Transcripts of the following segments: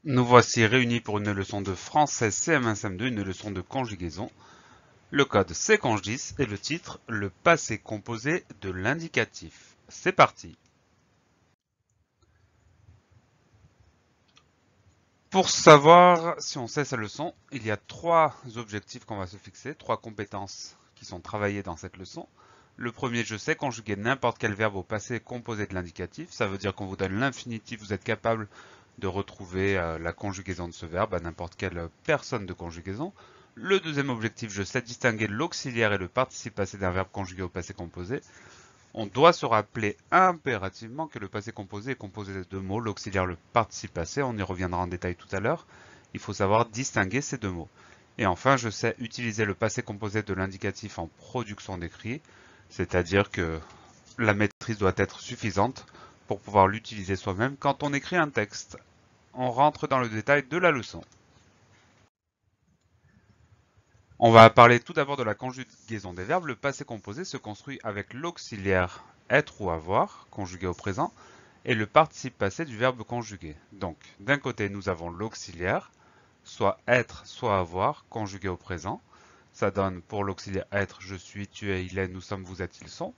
Nous voici réunis pour une leçon de français CM1 CM2, une leçon de conjugaison. Le code c'est conj10 et le titre le passé composé de l'indicatif. C'est parti. Pour savoir si on sait sa leçon, il y a trois objectifs qu'on va se fixer, trois compétences qui sont travaillées dans cette leçon. Le premier, je sais conjuguer n'importe quel verbe au passé composé de l'indicatif. Ça veut dire qu'on vous donne l'infinitif, vous êtes capable de retrouver la conjugaison de ce verbe à n'importe quelle personne de conjugaison. Le deuxième objectif, je sais distinguer l'auxiliaire et le participe passé d'un verbe conjugué au passé composé. On doit se rappeler impérativement que le passé composé est composé de deux mots, l'auxiliaire, le participe passé, on y reviendra en détail tout à l'heure. Il faut savoir distinguer ces deux mots. Et enfin, je sais utiliser le passé composé de l'indicatif en production d'écrit, c'est-à-dire que la maîtrise doit être suffisante pour pouvoir l'utiliser soi-même quand on écrit un texte. On rentre dans le détail de la leçon. On va parler tout d'abord de la conjugaison des verbes. Le passé composé se construit avec l'auxiliaire être ou avoir, conjugué au présent, et le participe passé du verbe conjugué. Donc, d'un côté, nous avons l'auxiliaire, soit être, soit avoir, conjugué au présent. Ça donne pour l'auxiliaire être, je suis, tu es, il est, nous sommes, vous êtes, ils sont.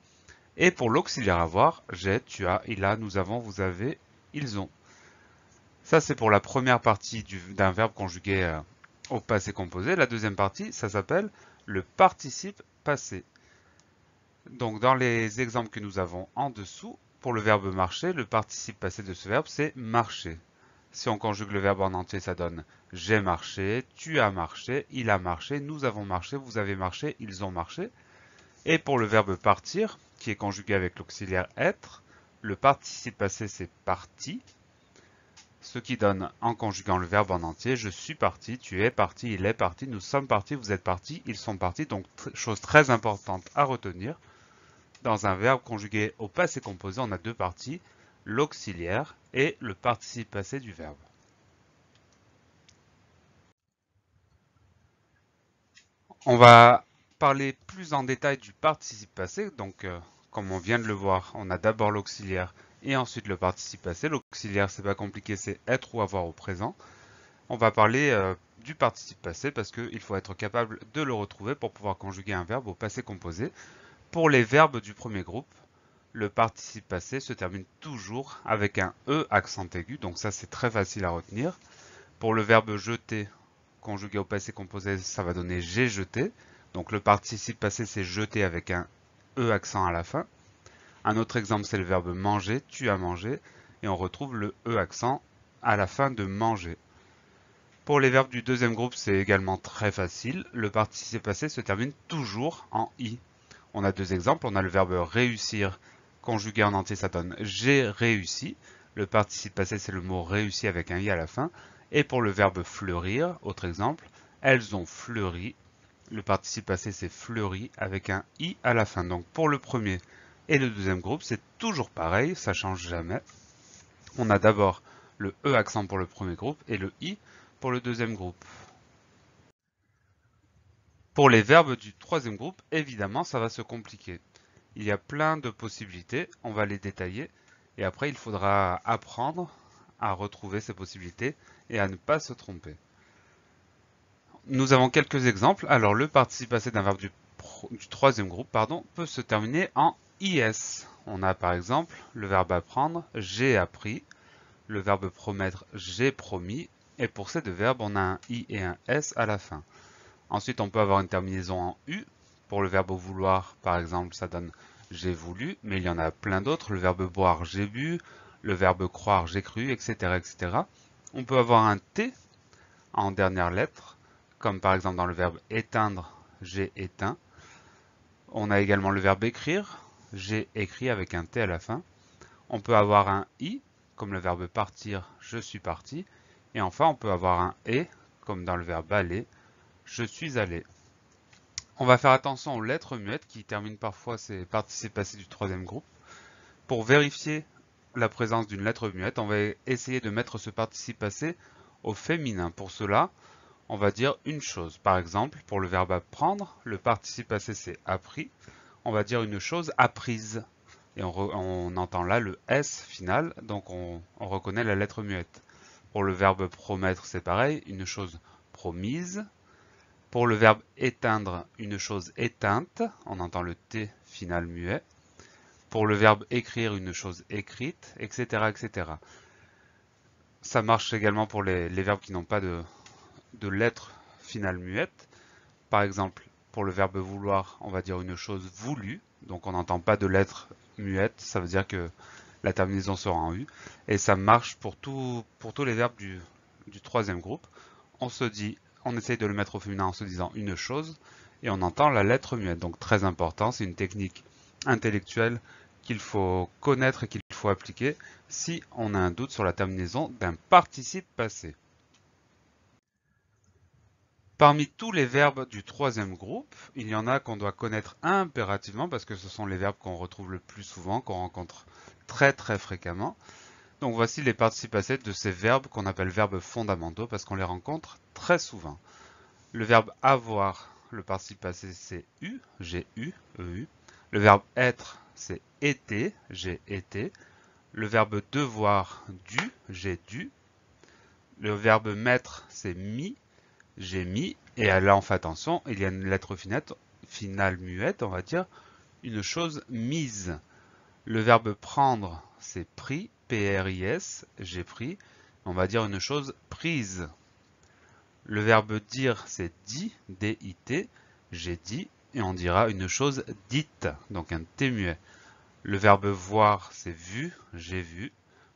Et pour l'auxiliaire avoir, j'ai, tu as, il a, nous avons, vous avez, ils ont. Ça, c'est pour la première partie d'un verbe conjugué au passé composé. La deuxième partie, ça s'appelle le participe passé. Donc, dans les exemples que nous avons en dessous, pour le verbe marcher, le participe passé de ce verbe, c'est marcher. Si on conjugue le verbe en entier, ça donne j'ai marché, tu as marché, il a marché, nous avons marché, vous avez marché, ils ont marché. Et pour le verbe partir, qui est conjugué avec l'auxiliaire être, le participe passé, c'est parti. Ce qui donne, en conjuguant le verbe en entier, je suis parti, tu es parti, il est parti, nous sommes partis, vous êtes partis, ils sont partis. Donc, chose très importante à retenir, dans un verbe conjugué au passé composé, on a deux parties, l'auxiliaire et le participe passé du verbe. On va parler plus en détail du participe passé. Donc, comme on vient de le voir, on a d'abord l'auxiliaire et ensuite le participe passé. L'auxiliaire, c'est pas compliqué, c'est être ou avoir au présent. On va parler du participe passé parce qu'il faut être capable de le retrouver pour pouvoir conjuguer un verbe au passé composé. Pour les verbes du premier groupe, le participe passé se termine toujours avec un E accent aigu, donc ça c'est très facile à retenir. Pour le verbe jeter, conjugué au passé composé, ça va donner j'ai jeté. Donc le participe passé c'est jeter avec un E accent à la fin. Un autre exemple c'est le verbe manger, tu as mangé, et on retrouve le E accent à la fin de manger. Pour les verbes du deuxième groupe, c'est également très facile. Le participe passé se termine toujours en i. On a deux exemples. On a le verbe réussir, conjugué en entier, ça donne j'ai réussi. Le participe passé, c'est le mot réussi avec un i à la fin. Et pour le verbe fleurir, autre exemple, elles ont fleuri. Le participe passé, c'est fleuri avec un i à la fin. Donc pour le premier et le deuxième groupe, c'est toujours pareil, ça change jamais. On a d'abord le e accent pour le premier groupe et le i pour le deuxième groupe. Pour les verbes du troisième groupe, évidemment, ça va se compliquer. Il y a plein de possibilités, on va les détailler, et après il faudra apprendre à retrouver ces possibilités et à ne pas se tromper. Nous avons quelques exemples. Alors le participe passé d'un verbe du troisième groupe peut se terminer en IS. On a par exemple le verbe apprendre, j'ai appris, le verbe promettre, j'ai promis, et pour ces deux verbes, on a un I et un S à la fin. Ensuite, on peut avoir une terminaison en U. Pour le verbe vouloir, par exemple, ça donne j'ai voulu, mais il y en a plein d'autres. Le verbe boire, j'ai bu. Le verbe croire, j'ai cru, etc., etc. On peut avoir un T en dernière lettre, comme par exemple dans le verbe éteindre, j'ai éteint. On a également le verbe écrire, j'ai écrit avec un T à la fin. On peut avoir un I, comme le verbe partir, je suis parti. Et enfin, on peut avoir un E, comme dans le verbe aller, je suis allé. On va faire attention aux lettres muettes qui terminent parfois ces participes passés du troisième groupe. Pour vérifier la présence d'une lettre muette, on va essayer de mettre ce participe passé au féminin. Pour cela, on va dire une chose. Par exemple, pour le verbe apprendre, le participe passé c'est appris. On va dire une chose apprise. Et on entend là le S final, donc on reconnaît la lettre muette. Pour le verbe promettre, c'est pareil, une chose promise. Pour le verbe éteindre, une chose éteinte, on entend le T final muet. Pour le verbe écrire, une chose écrite, etc. etc. Ça marche également pour les verbes qui n'ont pas de lettre finale muette. Par exemple, pour le verbe vouloir, on va dire une chose voulue, donc on n'entend pas de lettre muette, ça veut dire que la terminaison sera en U, et ça marche pour tous les verbes du troisième groupe. On essaye de le mettre au féminin en se disant une chose, et on entend la lettre muette, donc très important, c'est une technique intellectuelle qu'il faut connaître et qu'il faut appliquer si on a un doute sur la terminaison d'un participe passé. Parmi tous les verbes du troisième groupe, il y en a qu'on doit connaître impérativement parce que ce sont les verbes qu'on retrouve le plus souvent, qu'on rencontre très fréquemment. Donc voici les participes passés de ces verbes qu'on appelle verbes fondamentaux parce qu'on les rencontre très souvent. Le verbe avoir, le participe passé c'est eu, j'ai eu, eu. Le verbe être c'est été, j'ai été. Le verbe devoir, dû, j'ai dû. Le verbe mettre c'est mis, j'ai mis, et là on fait attention, il y a une lettre finale muette, on va dire une chose mise. Le verbe prendre, c'est pris, P-R-I-S, j'ai pris, on va dire une chose prise. Le verbe dire, c'est dit, D-I-T, j'ai dit, et on dira une chose dite, donc un T muet. Le verbe voir, c'est vu, j'ai vu.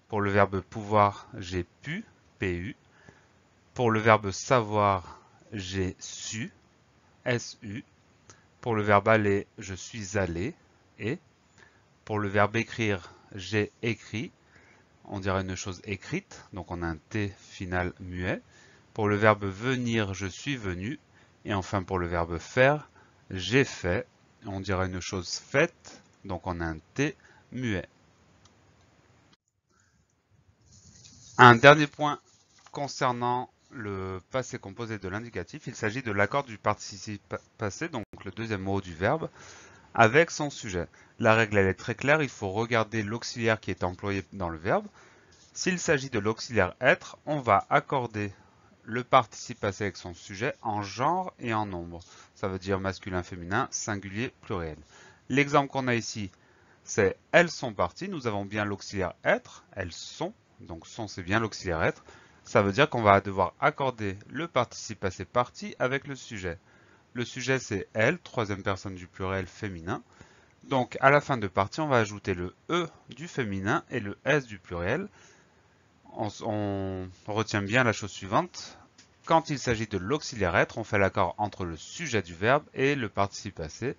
Pour le verbe pouvoir, j'ai pu, P-U. Pour le verbe savoir, j'ai su, S-U. Pour le verbe aller, je suis allé, et. Pour le verbe écrire, j'ai écrit. On dirait une chose écrite, donc on a un T final muet. Pour le verbe venir, je suis venu. Et enfin pour le verbe faire, j'ai fait. On dirait une chose faite, donc on a un T muet. Un dernier point concernant le passé composé de l'indicatif, il s'agit de l'accord du participe passé, donc le deuxième mot du verbe, avec son sujet. La règle elle est très claire, il faut regarder l'auxiliaire qui est employé dans le verbe. S'il s'agit de l'auxiliaire être, on va accorder le participe passé avec son sujet en genre et en nombre. Ça veut dire masculin, féminin, singulier, pluriel. L'exemple qu'on a ici, c'est elles sont parties. Nous avons bien l'auxiliaire être, elles sont. Donc sont c'est bien l'auxiliaire être. Ça veut dire qu'on va devoir accorder le participe passé parti avec le sujet. Le sujet c'est elle, troisième personne du pluriel féminin. Donc à la fin de partie, on va ajouter le E du féminin et le S du pluriel. On retient bien la chose suivante. Quand il s'agit de l'auxiliaire être, on fait l'accord entre le sujet du verbe et le participe passé.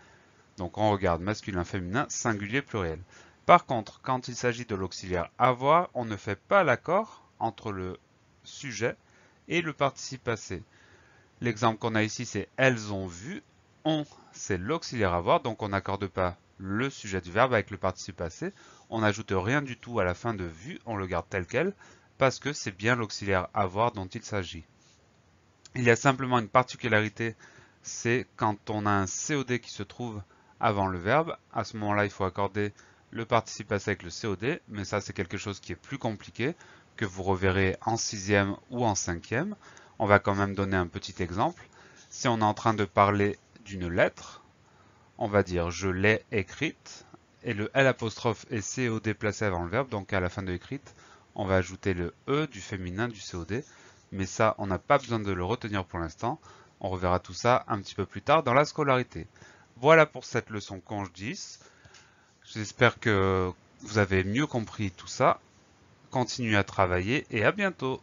Donc on regarde masculin, féminin, singulier, pluriel. Par contre, quand il s'agit de l'auxiliaire avoir, on ne fait pas l'accord entre le sujet et le participe passé. L'exemple qu'on a ici, c'est elles ont vu. On, c'est l'auxiliaire avoir, donc on n'accorde pas le sujet du verbe avec le participe passé. On n'ajoute rien du tout à la fin de vu, on le garde tel quel, parce que c'est bien l'auxiliaire avoir dont il s'agit. Il y a simplement une particularité, c'est quand on a un COD qui se trouve avant le verbe. À ce moment-là, il faut accorder le participe passé avec le COD, mais ça c'est quelque chose qui est plus compliqué, que vous reverrez en 6e ou en 5e. On va quand même donner un petit exemple. Si on est en train de parler d'une lettre, on va dire je l'ai écrite, et le L' est COD placé avant le verbe, donc à la fin de écrite, on va ajouter le E du féminin du COD, mais ça, on n'a pas besoin de le retenir pour l'instant. On reverra tout ça un petit peu plus tard dans la scolarité. Voilà pour cette leçon conj 10. J'espère que vous avez mieux compris tout ça. Continuez à travailler et à bientôt.